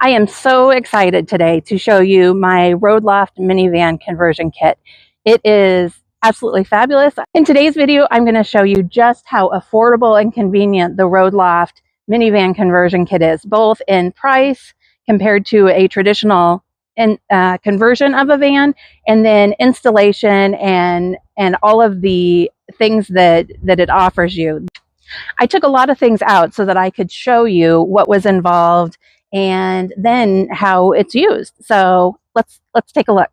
I am so excited today to show you my Roadloft Minivan conversion kit. It is absolutely fabulous. In today's video, I'm going to show you just how affordable and convenient the Roadloft Minivan conversion kit is, both in price compared to a traditional conversion of a van, and then installation and all of the things that it offers you. I took a lot of things out so that I could show you what was involved and then how it's used. So let's take a look.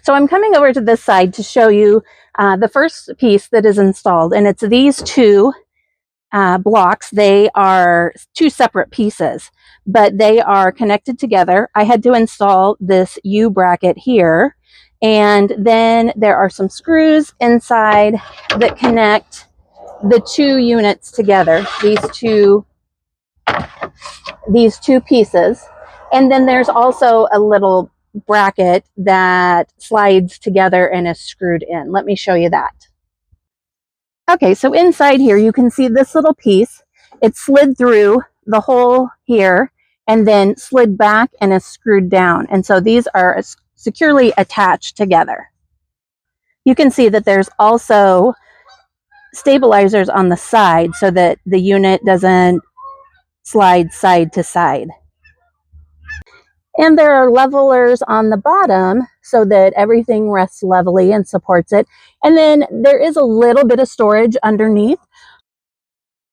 So I'm coming over to this side to show you the first piece that is installed, and it's these two blocks. They are two separate pieces, but they are connected together. I had to install this U bracket here, and then there are some screws inside that connect the two units together, these two pieces. And then there's also a little bracket that slides together and is screwed in. Let me show you that. Okay, so inside here you can see this little piece. It slid through the hole here and then slid back and is screwed down. And so these are securely attached together. You can see that there's also stabilizers on the side so that the unit doesn't slide side to side. And there are levelers on the bottom so that everything rests levelly and supports it. And then there is a little bit of storage underneath.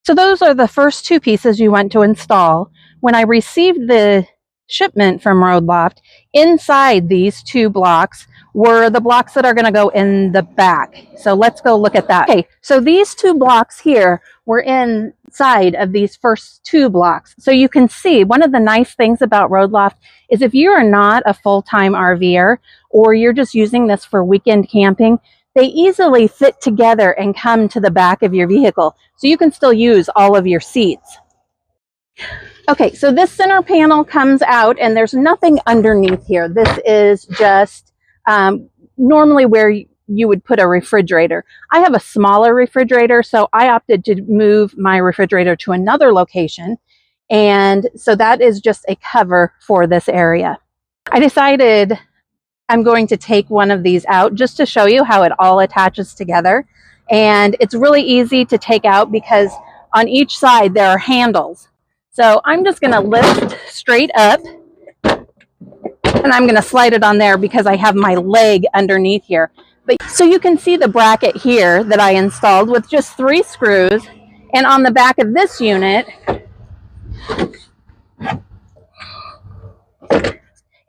So those are the first two pieces you want to install. When I received the shipment from Roadloft, inside these two blocks were the blocks that are going to go in the back. So let's go look at that. Okay, so these two blocks here were inside of these first two blocks. So you can see one of the nice things about Roadloft is if you are not a full-time RVer or you're just using this for weekend camping, they easily fit together and come to the back of your vehicle. So you can still use all of your seats. Okay, so this center panel comes out and there's nothing underneath here. This is just normally where you would put a refrigerator. I have a smaller refrigerator, so I opted to move my refrigerator to another location. And so that is just a cover for this area. I decided I'm going to take one of these out just to show you how it all attaches together. And it's really easy to take out because on each side there are handles. So I'm just going to lift straight up and I'm going to slide it on there because I have my leg underneath here. But so you can see the bracket here that I installed with just 3 screws, and on the back of this unit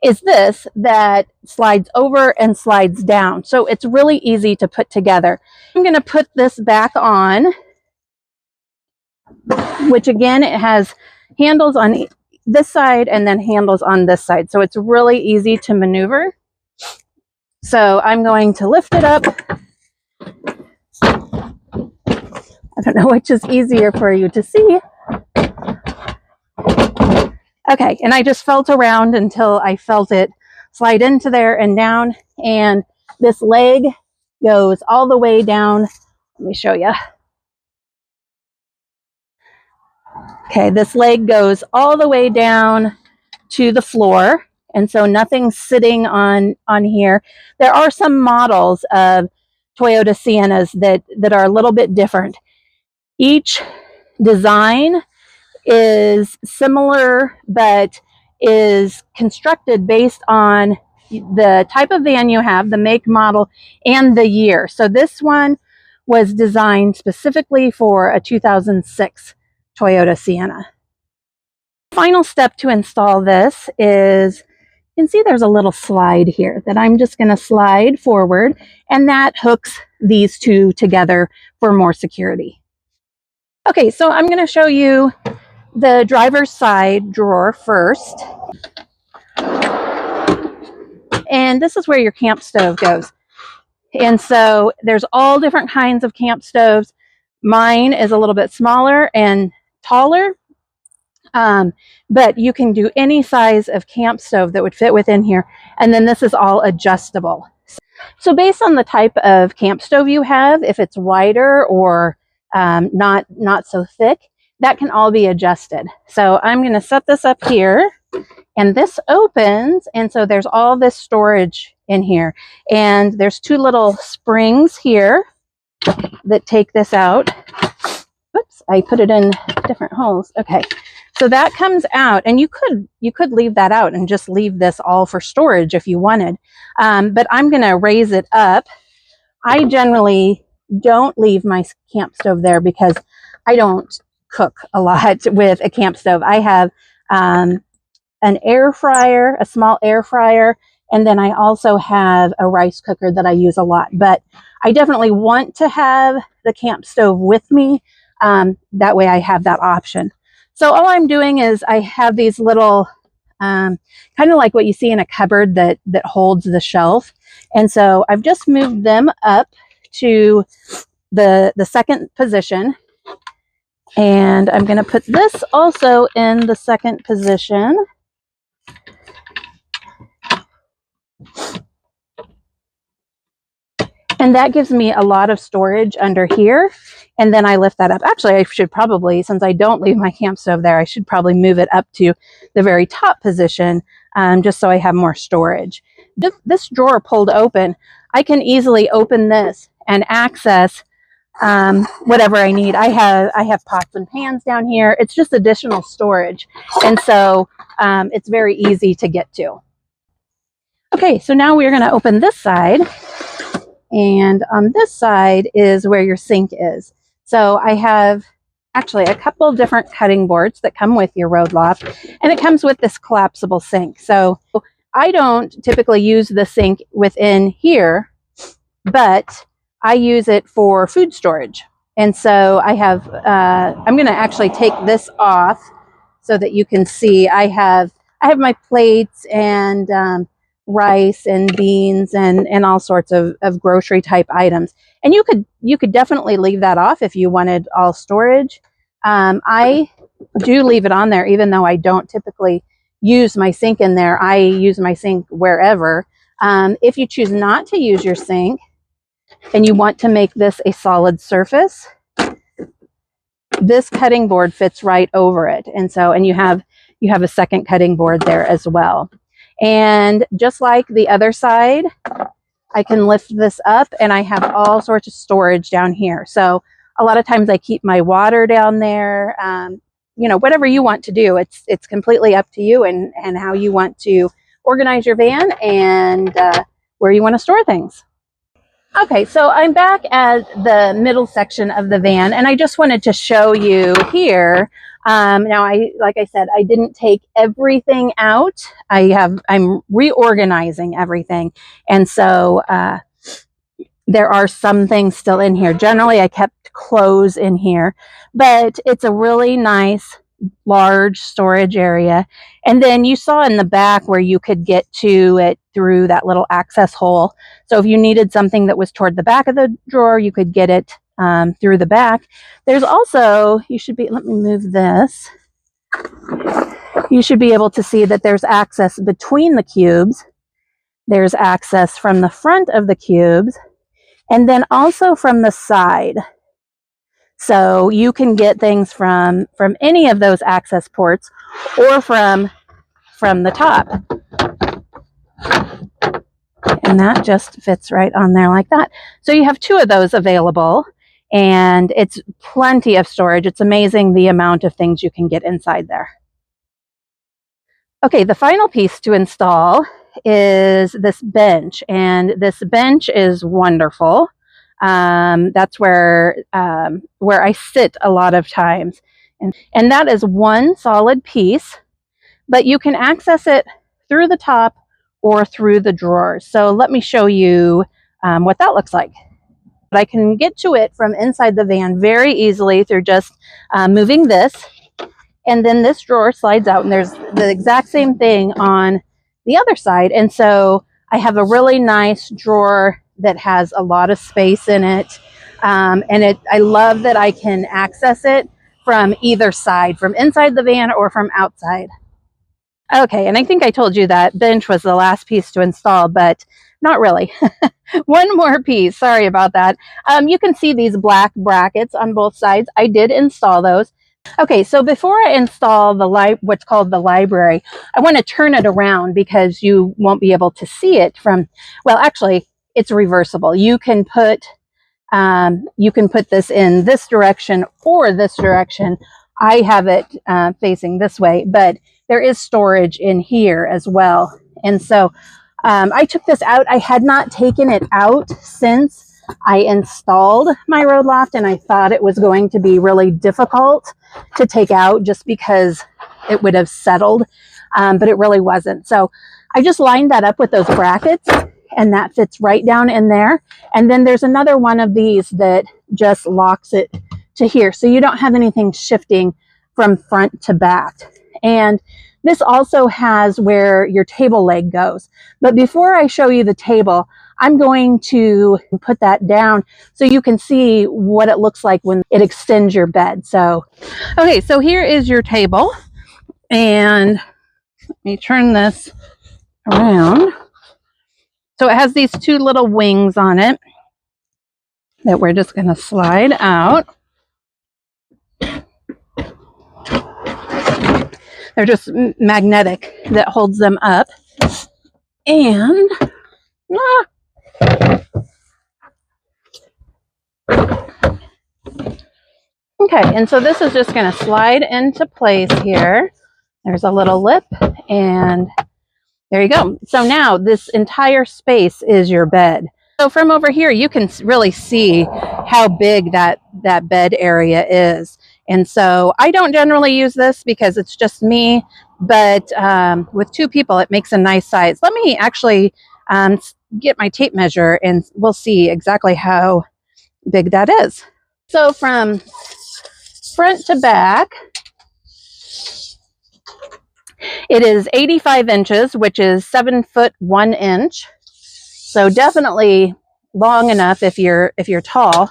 is this that slides over and slides down. So it's really easy to put together. I'm going to put this back on, which again, it has handles on this side and then handles on this side. So it's really easy to maneuver. So I'm going to lift it up. I don't know which is easier for you to see. Okay, and I just felt around until I felt it slide into there and down. And this leg goes all the way down. Let me show you. Okay, this leg goes all the way down to the floor, and so nothing's sitting on here. There are some models of Toyota Siennas that are a little bit different. Each design is similar, but is constructed based on the type of van you have, the make, model, and the year. So this one was designed specifically for a 2006 Toyota Sienna. Final step to install this is, you can see there's a little slide here that I'm just going to slide forward, and that hooks these two together for more security. Okay, so I'm going to show you the driver's side drawer first. And this is where your camp stove goes. And so there's all different kinds of camp stoves. Mine is a little bit smaller and taller, but you can do any size of camp stove that would fit within here. And then this is all adjustable. So based on the type of camp stove you have, if it's wider or not so thick, that can all be adjusted. So I'm going to set this up here, and this opens, and so there's all this storage in here, and there's two little springs here that take this out. Oops, I put it in different holes. Okay, so that comes out, and you could leave that out and just leave this all for storage if you wanted, but I'm going to raise it up. I generally don't leave my camp stove there because I don't cook a lot with a camp stove. I have an air fryer, a small air fryer, and then I also have a rice cooker that I use a lot. But I definitely want to have the camp stove with me. That way I have that option. So all I'm doing is I have these little, kind of like what you see in a cupboard that holds the shelf. And so I've just moved them up to the second position. And I'm going to put this also in the second position. And that gives me a lot of storage under here. And then I lift that up. Actually, I should probably, since I don't leave my camp stove there, I should probably move it up to the very top position, just so I have more storage. This drawer pulled open, I can easily open this and access whatever I need. I have pots and pans down here. It's just additional storage. And so it's very easy to get to. Okay, so now we're going to open this side. And on this side is where your sink is. So I have actually a couple different cutting boards that come with your Roadloft, and it comes with this collapsible sink. So I don't typically use the sink within here, but I use it for food storage. And so I have, I'm going to actually take this off so that you can see I have my plates and rice and beans and all sorts of grocery type items. And you could definitely leave that off if you wanted all storage. I do leave it on there, even though I don't typically use my sink in there. I use my sink wherever. If you choose not to use your sink and you want to make this a solid surface, this cutting board fits right over it. And so, and you have a second cutting board there as well. And just like the other side, I can lift this up and I have all sorts of storage down here. So a lot of times I keep my water down there. You know, whatever you want to do, it's completely up to you and how you want to organize your van and where you want to store things. Okay, so I'm back at the middle section of the van, and I just wanted to show you here. Now, like I said, I didn't take everything out. I'm reorganizing everything, and so there are some things still in here. Generally, I kept clothes in here, but it's a really nice large storage area. And then you saw in the back where you could get to it through that little access hole. So if you needed something that was toward the back of the drawer, you could get it through the back. There's also, let me move this. You should be able to see that there's access between the cubes. There's access from the front of the cubes, and then also from the side. So you can get things from any of those access ports or from the top. And that just fits right on there like that. So you have two of those available, and it's plenty of storage. It's amazing the amount of things you can get inside there. Okay, the final piece to install is this bench, and this bench is wonderful. That's where I sit a lot of times, and that is one solid piece, but you can access it through the top or through the drawers. So let me show you what that looks like. But I can get to it from inside the van very easily through just moving this, and then this drawer slides out, and there's the exact same thing on the other side. And so I have a really nice drawer that has a lot of space in it. I love that I can access it from either side, from inside the van or from outside. Okay, and I think I told you that bench was the last piece to install, but not really. One more piece, sorry about that. You can see these black brackets on both sides. I did install those. Okay, so before I install the what's called the library, I want to turn it around because you won't be able to see it from, well, actually, it's reversible. You can put this in this direction or this direction. I have it facing this way, but there is storage in here as well. And so I took this out. I had not taken it out since I installed my Roadloft, and I thought it was going to be really difficult to take out just because it would have settled, but it really wasn't. So I just lined that up with those brackets, and that fits right down in there. And then there's another one of these that just locks it to here, so you don't have anything shifting from front to back. And this also has where your table leg goes. But before I show you the table, I'm going to put that down so you can see what it looks like when it extends your bed. So, okay, so here is your table. And let me turn this around. So it has these two little wings on it that we're just going to slide out. They're just magnetic that holds them up. And okay, and so this is just going to slide into place here. There's a little lip, and there you go. So now this entire space is your bed. So from over here, you can really see how big that bed area is. And so I don't generally use this because it's just me, but with two people, it makes a nice size. Let me actually get my tape measure, and we'll see exactly how big that is. So from front to back, it is 85 inches, which is 7 foot 1 inch. So definitely long enough if you're tall.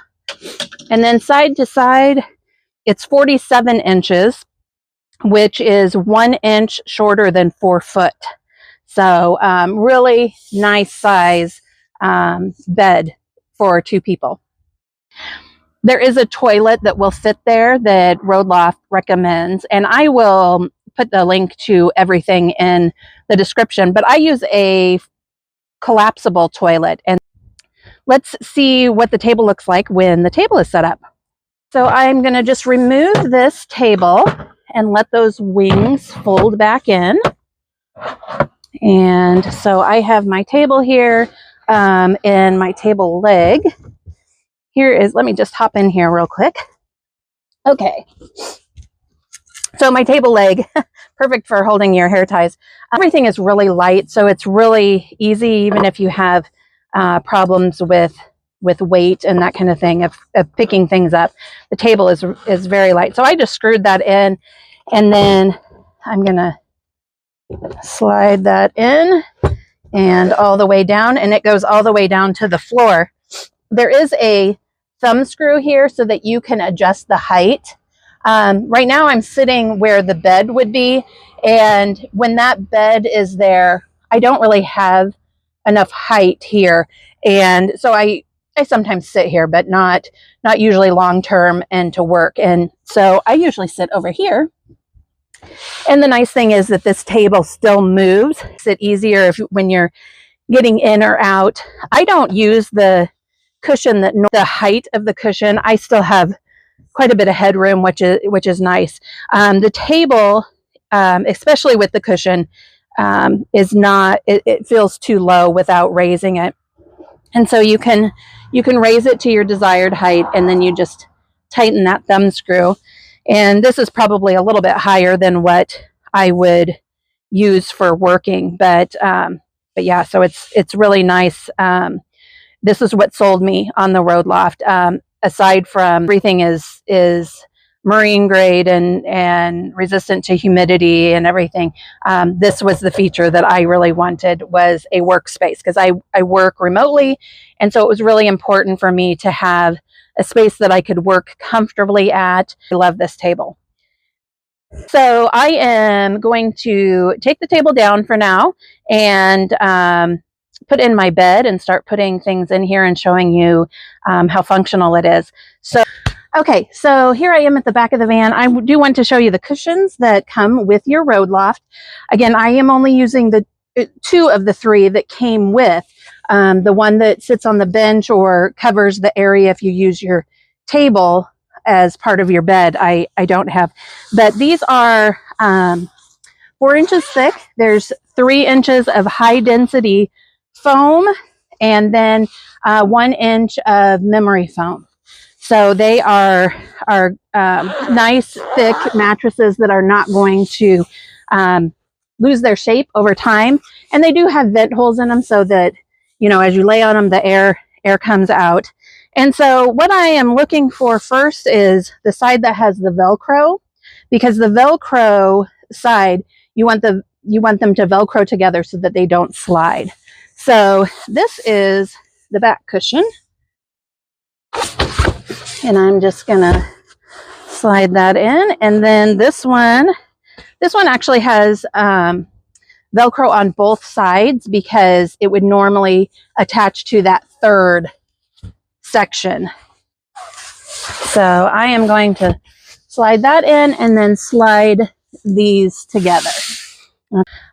And then side to side, it's 47 inches, which is 1 inch shorter than 4 foot. So really nice size bed for two people. There is a toilet that will fit there that Roadloft recommends, and I will put the link to everything in the description, but I use a collapsible toilet. And let's see what the table looks like when the table is set up. So I'm going to just remove this table and let those wings fold back in. And so I have my table here and my table leg. Here is, let me just hop in here real quick. Okay. So my table leg, perfect for holding your hair ties. Everything is really light, so it's really easy, even if you have problems with weight and that kind of thing, of picking things up. The table is very light. So I just screwed that in, and then I'm going to slide that in and all the way down, and it goes all the way down to the floor. There is a thumb screw here so that you can adjust the height. Right now I'm sitting where the bed would be, and when that bed is there, I don't really have enough height here, and so I sometimes sit here, but not usually long term and to work. And so I usually sit over here. And the nice thing is that this table still moves. It's easier when you're getting in or out. I don't use the cushion, the height of the cushion. I still have quite a bit of headroom, which is nice. The table, especially with the cushion, is not. It feels too low without raising it, and so you can raise it to your desired height, and then you just tighten that thumb screw. And this is probably a little bit higher than what I would use for working, but yeah, so it's really nice. This is what sold me on the Roadloft. Aside from everything is marine grade and resistant to humidity and everything, this was the feature that I really wanted, was a workspace, because I work remotely, and so it was really important for me to have a space that I could work comfortably at. I love this table. So I am going to take the table down for now and put in my bed and start putting things in here and showing you how functional it is. So Okay, so here I am at the back of the van. I do want to show you the cushions that come with your Roadloft. Again, I am only using the 2 of the 3 that came with. The one that sits on the bench or covers the area if you use your table as part of your bed, I don't have. But these are 4 inches thick. There's 3 inches of high density foam and then 1 inch of memory foam. So they are nice, thick mattresses that are not going to lose their shape over time. And they do have vent holes in them so that, you know, as you lay on them, the air comes out. And so what I am looking for first is the side that has the Velcro, because the Velcro side, you want them to Velcro together so that they don't slide. So this is the back cushion. And I'm just gonna slide that in. And then this one actually has Velcro on both sides because it would normally attach to that third section. So I am going to slide that in and then slide these together.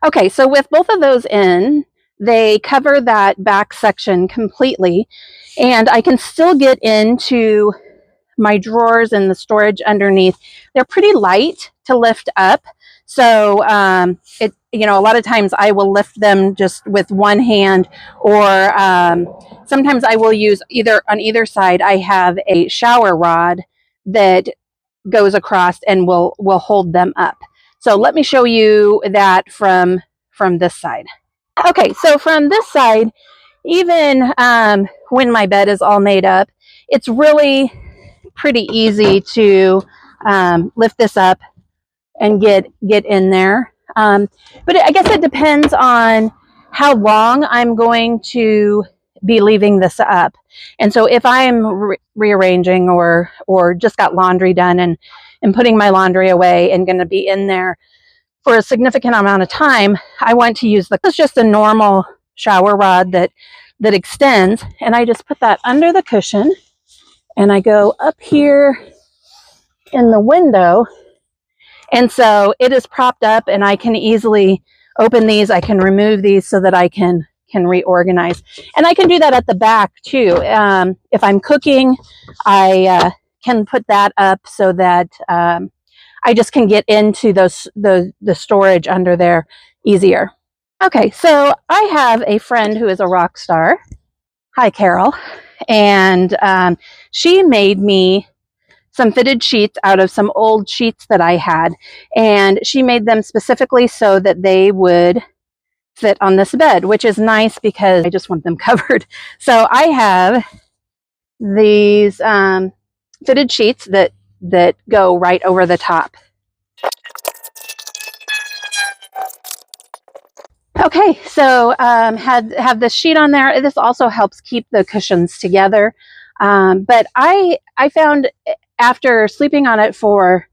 Okay, so with both of those in, they cover that back section completely, and I can still get into my drawers and the storage underneath. They're pretty light to lift up. So you know, a lot of times I will lift them just with one hand, or sometimes I will use on either side. I have a shower rod that goes across and will hold them up. So let me show you that from this side. Okay, so from this side, even when my bed is all made up, it's really pretty easy to lift this up and get in there. But I guess it depends on how long I'm going to be leaving this up. And so if I'm rearranging or just got laundry done and putting my laundry away and going to be in there for a significant amount of time, I want to use this is just a normal shower rod that extends, and I just put that under the cushion and I go up here in the window, and so it is propped up and I can easily open these. I can remove these so that I can reorganize, and I can do that at the back too. If I'm cooking, I can put that up so that I just can get into the storage under there easier. Okay, so I have a friend who is a rock star. Hi, Carol. And she made me some fitted sheets out of some old sheets that I had. And she made them specifically so that they would fit on this bed, which is nice because I just want them covered. So I have these fitted sheets that go right over the top. Okay, so have this sheet on there. This also helps keep the cushions together. But I found after sleeping on it for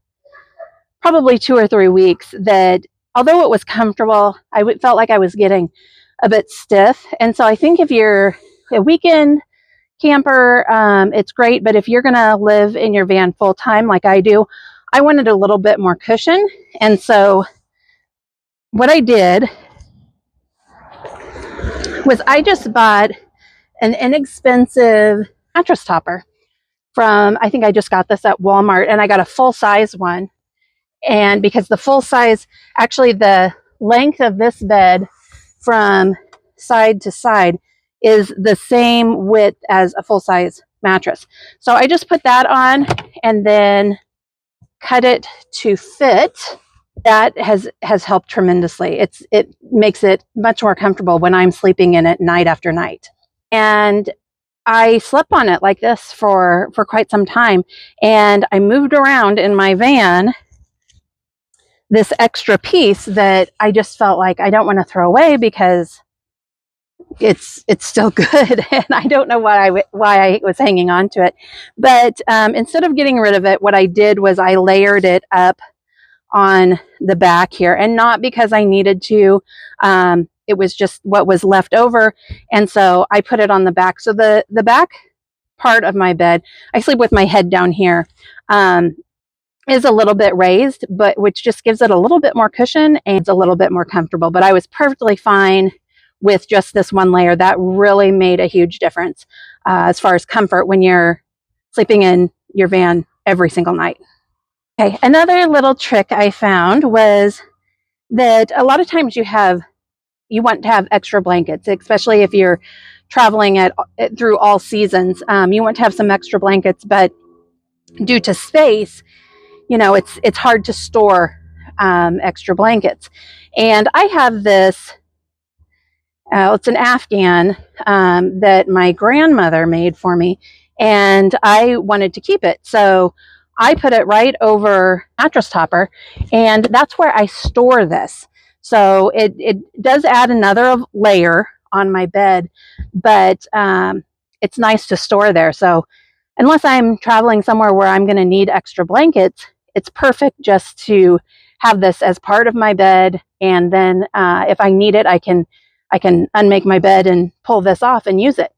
probably 2 or 3 weeks that although it was comfortable, I felt like I was getting a bit stiff. And so I think if you're a weekend camper, it's great. But if you're going to live in your van full time like I do, I wanted a little bit more cushion. And so what I did was I just bought an inexpensive mattress topper from, I think I just got this at Walmart, and I got a full size one. And because the full size, actually the length of this bed from side to side is the same width as a full size mattress. So I just put that on and then cut it to fit. That has helped tremendously. It makes it much more comfortable when I'm sleeping in it night after night. And I slept on it like this for quite some time, and I moved around in my van this extra piece that I just felt like I don't want to throw away because it's still good, and I don't know why I was hanging on to it. But instead of getting rid of it, what I did was I layered it up on the back here, and not because I needed to. It was just what was left over, and so I put it on the back. So the back part of my bed, I sleep with my head down here, is a little bit raised, but which just gives it a little bit more cushion and it's a little bit more comfortable. But I was perfectly fine with just this one layer. That really made a huge difference as far as comfort when you're sleeping in your van every single night. Okay, another little trick I found was that a lot of times you want to have extra blankets, especially if you're traveling through all seasons. You want to have some extra blankets, but due to space, it's hard to store extra blankets. And I have this, it's an Afghan that my grandmother made for me, and I wanted to keep it. So I put it right over mattress topper, and that's where I store this. So it does add another layer on my bed, but it's nice to store there. So unless I'm traveling somewhere where I'm going to need extra blankets, it's perfect just to have this as part of my bed. And then if I need it, I can unmake my bed and pull this off and use it.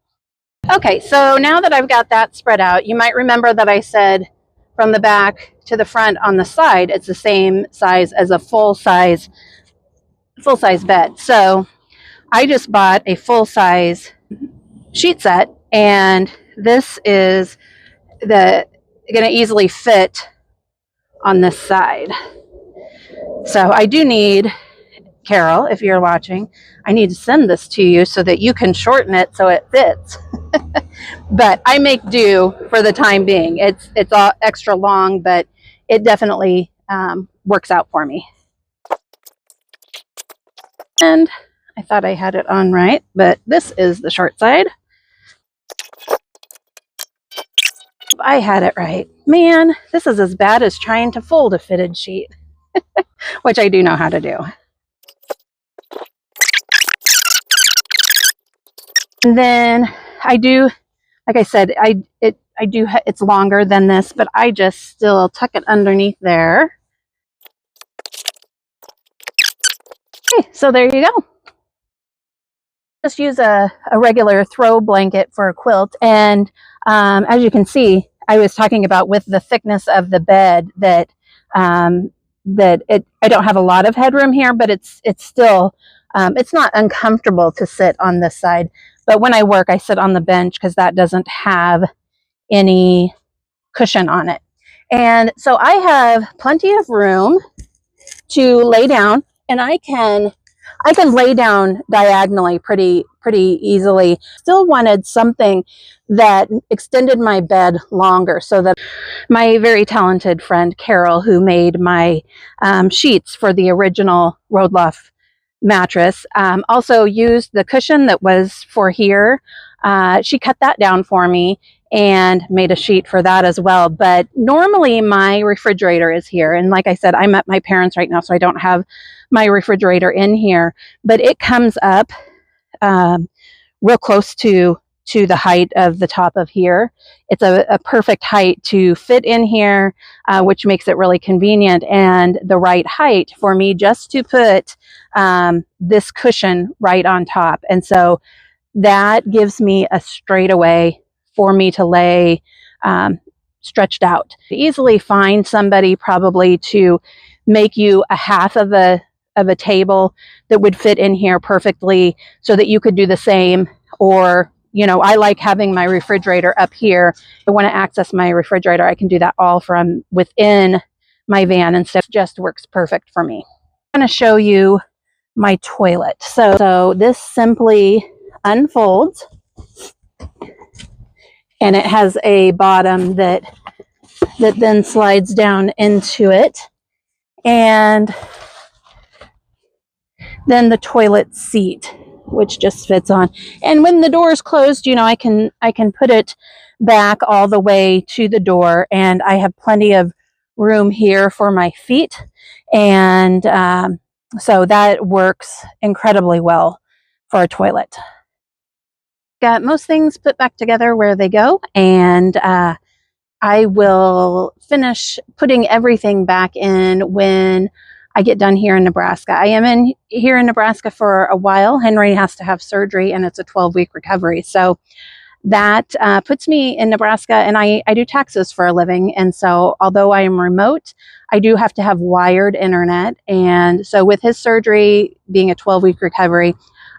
Okay, so now that I've got that spread out, you might remember that I said from the back to the front on the side, it's the same size as a full-size bed. So I just bought a full-size sheet set, and this is going to easily fit on this side. So I do need, Carol, if you're watching, I need to send this to you so that you can shorten it so it fits. But I make do for the time being. It's all extra long, but it definitely works out for me. And I thought I had it on right, but this is the short side. I had it right. Man, this is as bad as trying to fold a fitted sheet, which I do know how to do. And then I do, like I said, it's longer than this, but I just still tuck it underneath there. Okay, so there you go. Just use a regular throw blanket for a quilt. And as you can see, I was talking about with the thickness of the bed that I don't have a lot of headroom here, but it's still, it's not uncomfortable to sit on this side. But when I work, I sit on the bench because that doesn't have any cushion on it. And so I have plenty of room to lay down, and I can lay down diagonally pretty easily. Still wanted something that extended my bed longer, so that my very talented friend Carol, who made my sheets for the original Roadloft mattress, also used the cushion that was for here. She cut that down for me and made a sheet for that as well. But normally my refrigerator is here. And like I said, I'm at my parents' right now, so I don't have my refrigerator in here. But it comes up real close to the height of the top of here. It's a perfect height to fit in here, which makes it really convenient, and the right height for me just to put this cushion right on top. And so that gives me a straightaway for me to lay stretched out. Easily find somebody probably to make you a half of a table that would fit in here perfectly, so that you could do the same. Or, I like having my refrigerator up here. If I want to access my refrigerator, I can do that all from within my van, and stuff just works perfect for me. I'm going to show you my toilet. So this simply unfolds, and it has a bottom that then slides down into it, and then the toilet seat, which just fits on. And when the door is closed, I can put it back all the way to the door, and I have plenty of room here for my feet. And so that works incredibly well for a toilet. Got most things put back together where they go, and I will finish putting everything back in when I get done here in Nebraska. I am here in Nebraska for a while. Henry has to have surgery, and it's a 12-week recovery. So That puts me in Nebraska, and I do taxes for a living. And so although I am remote, I do have to have wired internet. And so with his surgery being a 12-week recovery,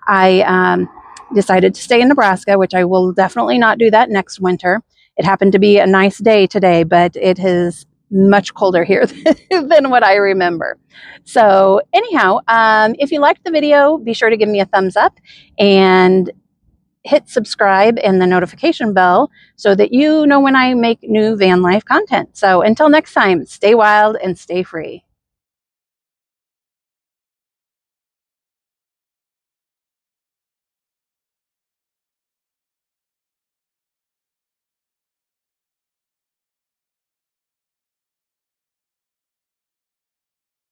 I decided to stay in Nebraska, which I will definitely not do that next winter. It happened to be a nice day today, but it is much colder here than what I remember. So anyhow, if you liked the video, be sure to give me a thumbs up and hit subscribe and the notification bell so that you know when I make new van life content. So until next time, stay wild and stay free.